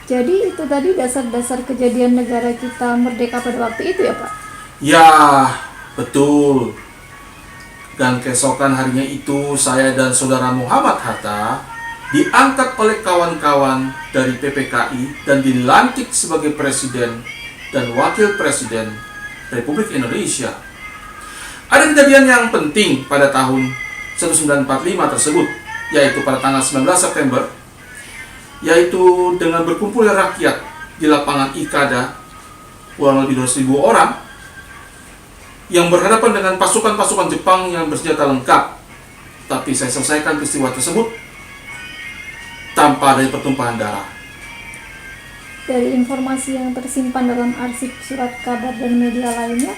Jadi itu tadi dasar-dasar kejadian negara kita merdeka pada waktu itu ya Pak? Ya, betul. Dan keesokan harinya itu saya dan saudara Muhammad Hatta diangkat oleh kawan-kawan dari PPKI dan dilantik sebagai Presiden dan Wakil Presiden Republik Indonesia. Ada kejadian yang penting pada tahun 1945 tersebut, yaitu pada tanggal 19 September, yaitu dengan berkumpulnya rakyat di lapangan Ikada, kurang lebih 200.000 orang, yang berhadapan dengan pasukan-pasukan Jepang yang bersenjata lengkap. Tapi saya selesaikan peristiwa tersebut tanpa adanya pertumpahan darah. Dari informasi yang tersimpan dalam arsip surat kabar dan media lainnya,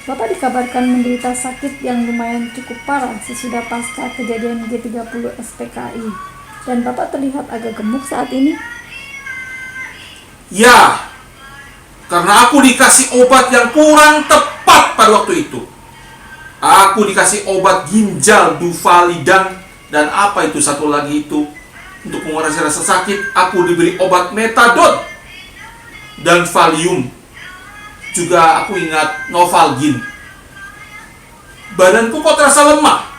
Bapak dikabarkan menderita sakit yang lumayan cukup parah sesudah pasca kejadian G30 SPKI. Dan Bapak terlihat agak gemuk saat ini. Ya, karena aku dikasih obat yang kurang tepat pada waktu itu. Aku dikasih obat ginjal Dufalidan dan apa itu satu lagi itu. Untuk mengurangi rasa sakit, aku diberi obat metadon dan Valium. Juga aku ingat Novalgin. Badanku kok terasa lemah.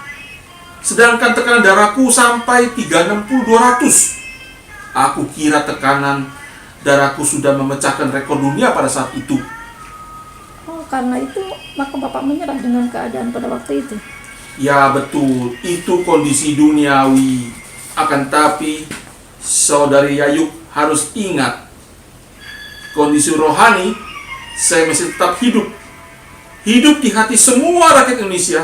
Sedangkan tekanan darahku sampai 360/200. Aku kira tekanan darahku sudah memecahkan rekor dunia pada saat itu. Oh, karena itu maka Bapak menyerah dengan keadaan pada waktu itu. Ya betul, itu kondisi duniawi. Akan tapi Saudari Yayuk harus ingat, kondisi rohani saya masih tetap hidup. Hidup di hati semua rakyat Indonesia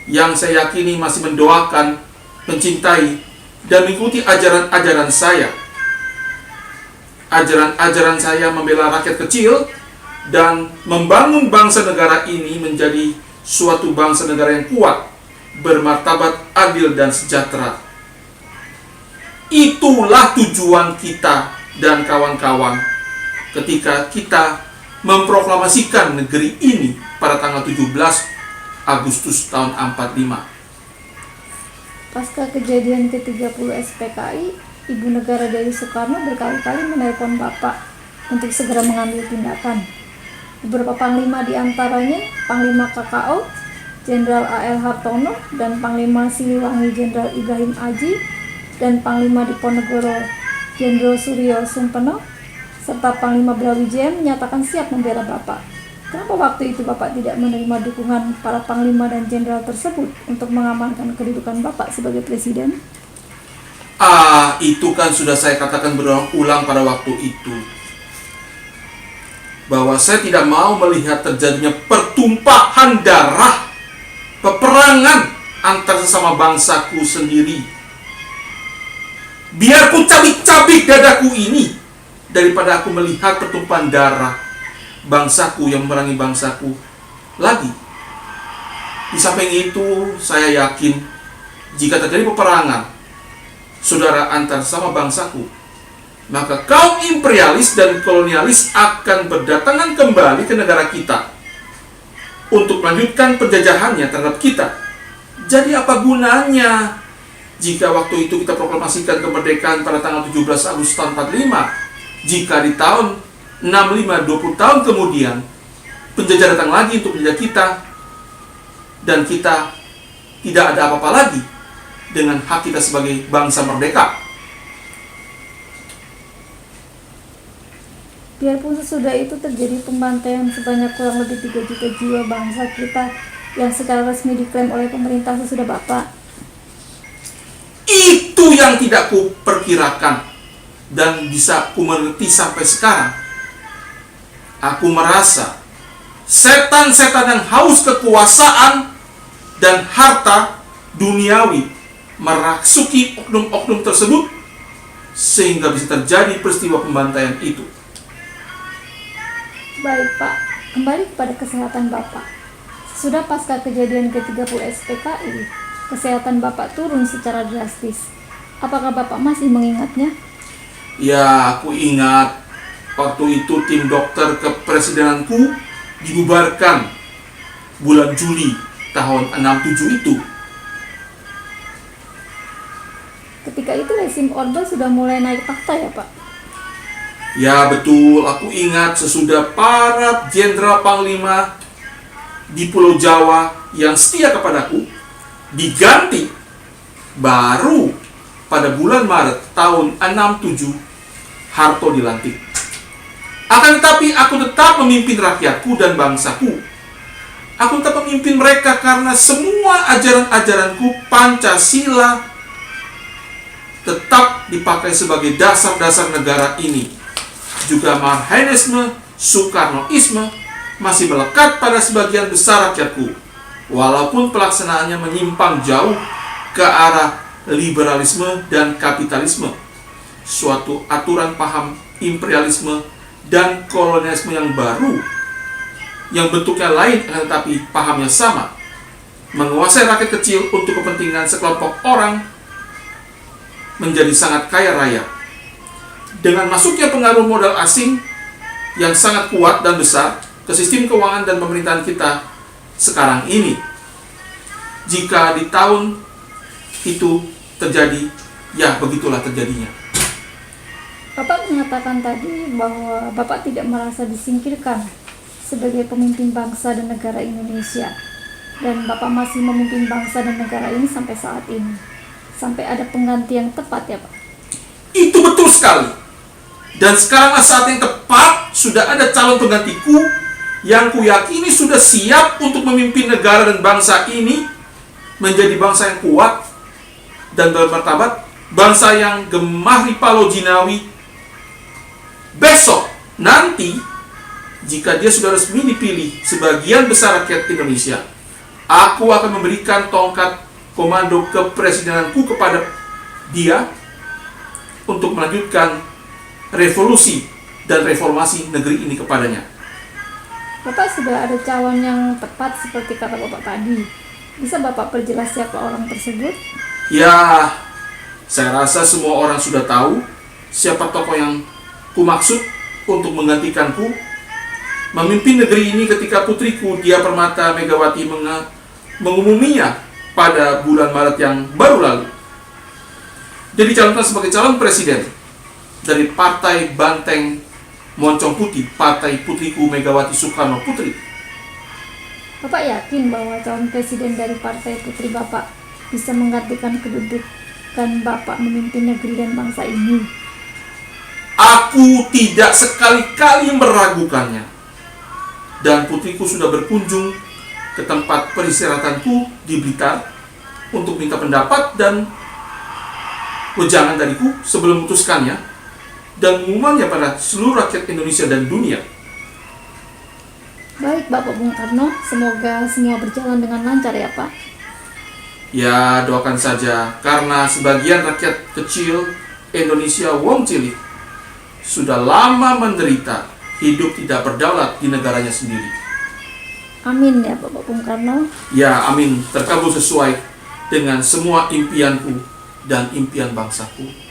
yang saya yakini masih mendoakan, mencintai, dan mengikuti ajaran-ajaran saya. Ajaran-ajaran saya membela rakyat kecil dan membangun bangsa negara ini menjadi suatu bangsa negara yang kuat, bermartabat, adil, dan sejahtera. Itulah tujuan kita dan kawan-kawan ketika kita memproklamasikan negeri ini pada tanggal 17 Agustus tahun 45. Pasca kejadian ke-30 SPKI, Ibu Negara Dewi Soekarno berkali-kali menelpon Bapak untuk segera mengambil tindakan. Beberapa panglima diantaranya Panglima KKO, Jenderal A.L. Hartono, dan Panglima Siliwangi Jenderal Ibrahim Aji, dan Panglima Diponegoro Jenderal Suryo Sumpeno, serta Panglima Brawijaya menyatakan siap membela Bapak. Kenapa waktu itu Bapak tidak menerima dukungan para panglima dan jenderal tersebut untuk mengamankan kedudukan Bapak sebagai presiden? Itu kan sudah saya katakan berulang pada waktu itu, bahwa saya tidak mau melihat terjadinya pertumpahan darah, peperangan antar sesama bangsaku sendiri. Biar ku cabik-cabik dadaku ini daripada aku melihat pertumpahan darah bangsaku yang memerangi bangsaku lagi. Di samping itu, saya yakin jika terjadi peperangan saudara antar sama bangsaku, maka kaum imperialis dan kolonialis akan berdatangan kembali ke negara kita untuk melanjutkan penjajahannya terhadap kita. Jadi apa gunanya jika waktu itu kita proklamasikan kemerdekaan pada tanggal 17 Agustus tahun 45, jika di tahun 65, 20 tahun kemudian penjajah datang lagi untuk menjajah kita, dan kita tidak ada apa-apa lagi dengan hak kita sebagai bangsa merdeka. Biarpun sesudah itu terjadi pembantaian sebanyak kurang lebih 3 juta jiwa bangsa kita yang secara resmi diklaim oleh pemerintah sesudah Bapak. Itu yang tidak kuperkirakan dan bisa kumengerti sampai sekarang. Aku merasa setan-setan yang haus kekuasaan dan harta duniawi merasuki oknum-oknum tersebut sehingga bisa terjadi peristiwa pembantaian itu. Baik Pak, kembali kepada kesehatan Bapak. Sudah pasca kejadian ke-30 SPKI, kesehatan Bapak turun secara drastis. Apakah Bapak masih mengingatnya? Ya, aku ingat. Waktu itu tim dokter kepresidenanku dibubarkan bulan Juli tahun 67 itu. Ketika itu rezim Orde sudah mulai naik takhta ya Pak? Ya betul, aku ingat sesudah para jenderal panglima di Pulau Jawa yang setia kepadaku diganti, baru pada bulan Maret tahun 67 Harto dilantik. Akan tetapi aku tetap memimpin rakyatku dan bangsaku. Aku tetap memimpin mereka karena semua ajaran-ajaranku Pancasila tetap dipakai sebagai dasar-dasar negara ini. Juga Marhaenisme, Soekarnoisme masih melekat pada sebagian besar rakyatku, walaupun pelaksanaannya menyimpang jauh ke arah liberalisme dan kapitalisme, suatu aturan paham imperialisme dan kolonialisme yang baru, yang bentuknya lain tetapi pahamnya sama, menguasai rakyat kecil untuk kepentingan sekelompok orang menjadi sangat kaya raya. Dengan masuknya pengaruh modal asing yang sangat kuat dan besar ke sistem keuangan dan pemerintahan kita sekarang ini, jika di tahun itu terjadi, ya begitulah terjadinya. Bapak mengatakan tadi bahwa Bapak tidak merasa disingkirkan sebagai pemimpin bangsa dan negara Indonesia, dan Bapak masih memimpin bangsa dan negara ini sampai saat ini, sampai ada pengganti yang tepat, ya Pak? Itu betul sekali. Dan sekaranglah saat yang tepat, sudah ada calon penggantiku yang kuyakini sudah siap untuk memimpin negara dan bangsa ini menjadi bangsa yang kuat dan bermartabat, bangsa yang gemah ripalo jinawi. Besok nanti, jika dia sudah resmi dipilih sebagian besar rakyat Indonesia, aku akan memberikan tongkat komando kepresidenanku kepada dia untuk melanjutkan revolusi dan reformasi negeri ini kepadanya. Bapak sudah ada calon yang tepat seperti kata Bapak tadi. Bisa Bapak perjelas siapa orang tersebut? Ya, saya rasa semua orang sudah tahu siapa tokoh yang kumaksud untuk menggantikanku memimpin negeri ini ketika putriku Dia Permata Megawati mengumuminya pada bulan Maret yang baru lalu. Dia dicalonkan sebagai calon presiden dari Partai Banteng Moncong Putih, Partai Putriku Megawati Soekarno Putri. Bapak yakin bahwa calon presiden dari Partai Putri Bapak bisa menggantikan kedudukan Bapak memimpin negeri dan bangsa ini? Aku tidak sekali-kali meragukannya. Dan putriku sudah berkunjung ke tempat peristirahatanku di Blitar untuk minta pendapat dan wejangan dariku sebelum memutuskannya dan mengumumannya pada seluruh rakyat Indonesia dan dunia. Baik Bapak Bung Karno, semoga semua berjalan dengan lancar ya Pak. Ya, doakan saja, karena sebagian rakyat kecil Indonesia wong cilik sudah lama menderita hidup tidak berdaulat di negaranya sendiri. Amin ya Bapak Bung Karno. Ya, amin, terkabul sesuai dengan semua impianku dan impian bangsaku.